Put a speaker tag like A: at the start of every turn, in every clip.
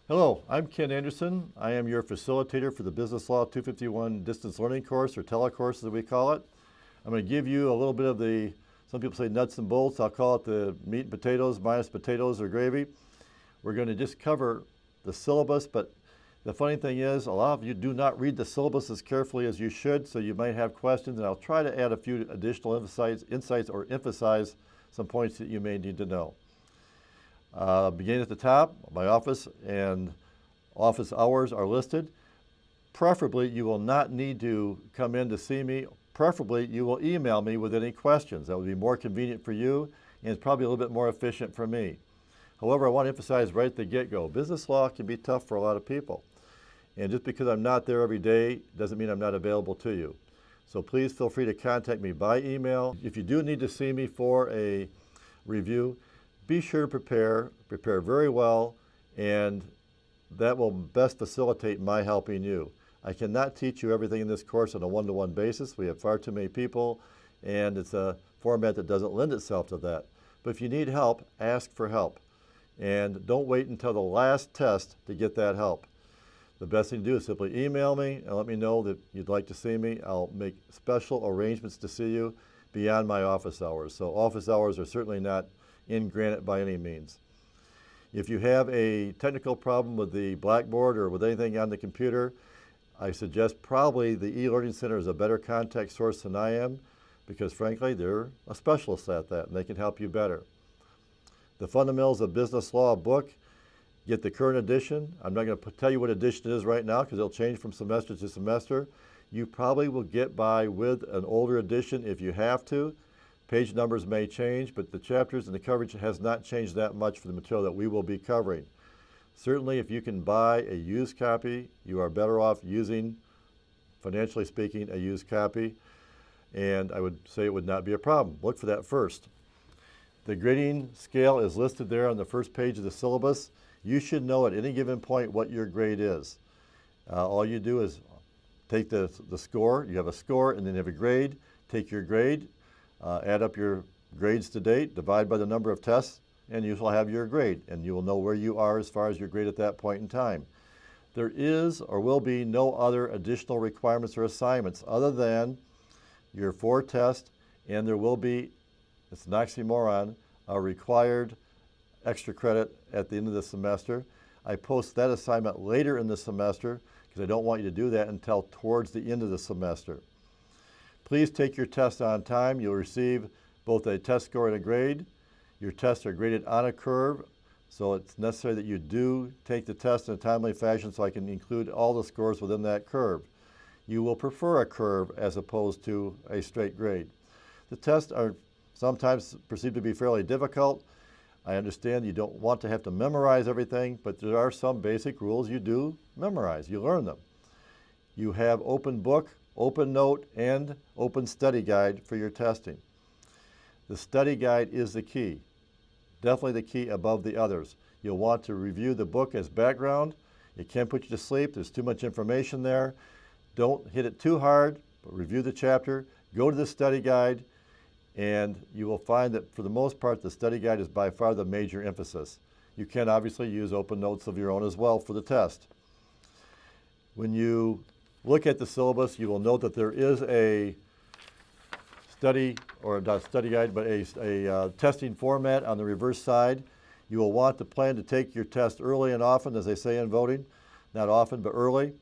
A: Hello, I'm Ken Anderson. I am your facilitator for the Business Law 251 Distance Learning Course, or telecourse as we call it. I'm going to give you a little bit of the, some people say nuts and bolts, I'll call it the meat and potatoes minus potatoes or gravy. We're going to just cover the syllabus, but the funny thing is a lot of you do not read the syllabus as carefully as you should, so you might have questions, and I'll try to add a few additional insights or emphasize some points that you may need to know. Beginning at the top, my office and office hours are listed. Preferably, you will not need to come in to see me. Preferably, you will email me with any questions. That would be more convenient for you, and it's probably a little bit more efficient for me. However, I want to emphasize right at the get-go, business law can be tough for a lot of people. And just because I'm not there every day doesn't mean I'm not available to you. So please feel free to contact me by email. If you do need to see me for a review, be sure to prepare very well, and that will best facilitate my helping you. I cannot teach you everything in this course on a one-to-one basis. We have far too many people, and it's a format that doesn't lend itself to that. But if you need help, ask for help. And don't wait until the last test to get that help. The best thing to do is simply email me and let me know that you'd like to see me. I'll make special arrangements to see you beyond my office hours. So office hours are certainly not in granite by any means. If you have a technical problem with the blackboard or with anything on the computer, I suggest probably the e-learning center is a better contact source than I am, because frankly they're a specialist at that and they can help you better. The Fundamentals of Business Law book, get the current edition. I'm not going to tell you what edition it is right now because it'll change from semester to semester. You probably will get by with an older edition if you have to. Page numbers may change, but the chapters and the coverage has not changed that much for the material that we will be covering. Certainly, if you can buy a used copy, you are better off using, financially speaking, a used copy, and I would say it would not be a problem. Look for that first. The grading scale is listed there on the first page of the syllabus. You should know at any given point what your grade is. All you do is take the score. You have a score and then you have a grade. Take your grade, add up your grades to date, divide by the number of tests, and you will have your grade, and you will know where you are as far as your grade at that point in time. There is or will be no other additional requirements or assignments other than your 4 tests, and there will be, it's an oxymoron, a required extra credit at the end of the semester. I post that assignment later in the semester because I don't want you to do that until towards the end of the semester. Please take your test on time. You'll receive both a test score and a grade. Your tests are graded on a curve, so it's necessary that you do take the test in a timely fashion so I can include all the scores within that curve. You will prefer a curve as opposed to a straight grade. The tests are sometimes perceived to be fairly difficult. I understand you don't want to have to memorize everything, but there are some basic rules you do memorize. You learn them. You have open book, open note, and open study guide for your testing. The study guide is the key, definitely the key above the others. You'll want to review the book as background. It can put you to sleep. There's too much information there. Don't hit it too hard, but review the chapter. Go to the study guide, and you will find that for the most part, the study guide is by far the major emphasis. You can obviously use open notes of your own as well for the test. When you look at the syllabus, you will note that there is a study, or not study guide, but a testing format on the reverse side. You will want to plan to take your test early and often, as they say in voting. Not often, but early.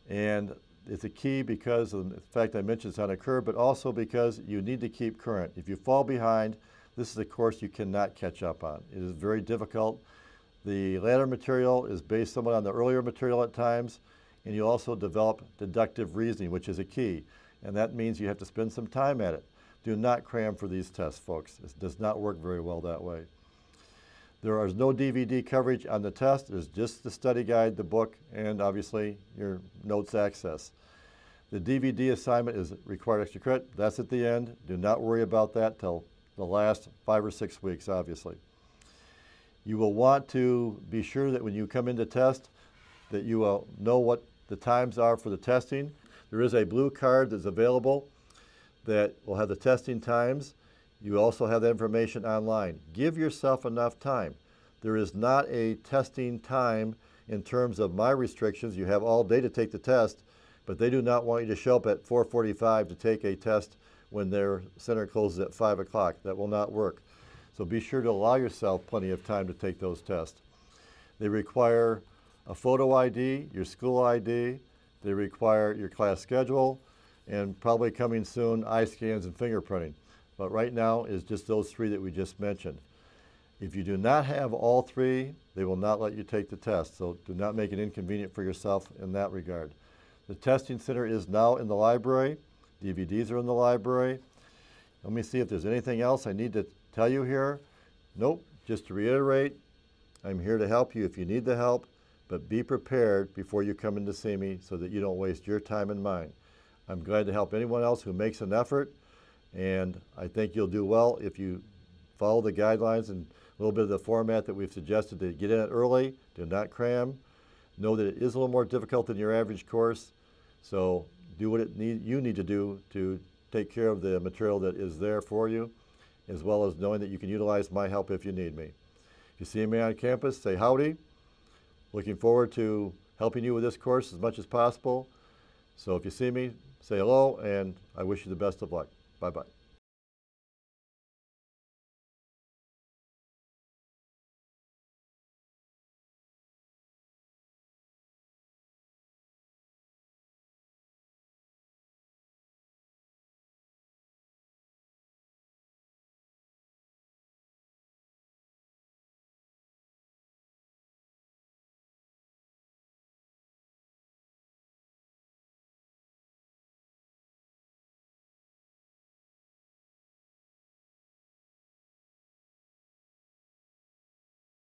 A: And it's a key because of the fact I mentioned it's on a curve, but also because you need to keep current. If you fall behind, this is a course you cannot catch up on. It is very difficult. The latter material is based somewhat on the earlier material at times, and you also develop deductive reasoning, which is a key. And that means you have to spend some time at it. Do not cram for these tests, folks. It does not work very well that way. There is no DVD coverage on the test. There's just the study guide, the book, and obviously your notes access. The DVD assignment is required extra credit. That's at the end. Do not worry about that till the last 5 or 6 weeks, obviously. You will want to be sure that when you come into test that you will know what the times are for the testing. There is a blue card that's available that will have the testing times. You also have that information online. Give yourself enough time. There is not a testing time in terms of my restrictions. You have all day to take the test, but they do not want you to show up at 4:45 to take a test when their center closes at 5 o'clock. That will not work. So be sure to allow yourself plenty of time to take those tests. They require a photo ID, your school ID, they require your class schedule, and probably coming soon, eye scans and fingerprinting. But right now is just those three that we just mentioned. If you do not have all three, they will not let you take the test, so do not make it inconvenient for yourself in that regard. The testing center is now in the library. DVDs are in the library. Let me see if there's anything else I need to tell you here. Nope, just to reiterate, I'm here to help you if you need the help, but be prepared before you come in to see me so that you don't waste your time and mine. I'm glad to help anyone else who makes an effort, and I think you'll do well if you follow the guidelines and a little bit of the format that we've suggested to get in it early. Do not cram. Know that it is a little more difficult than your average course, so do what you need to do to take care of the material that is there for you, as well as knowing that you can utilize my help if you need me. If you see me on campus, say howdy. Looking forward to helping you with this course as much as possible. So if you see me, say hello, and I wish you the best of luck. Bye-bye.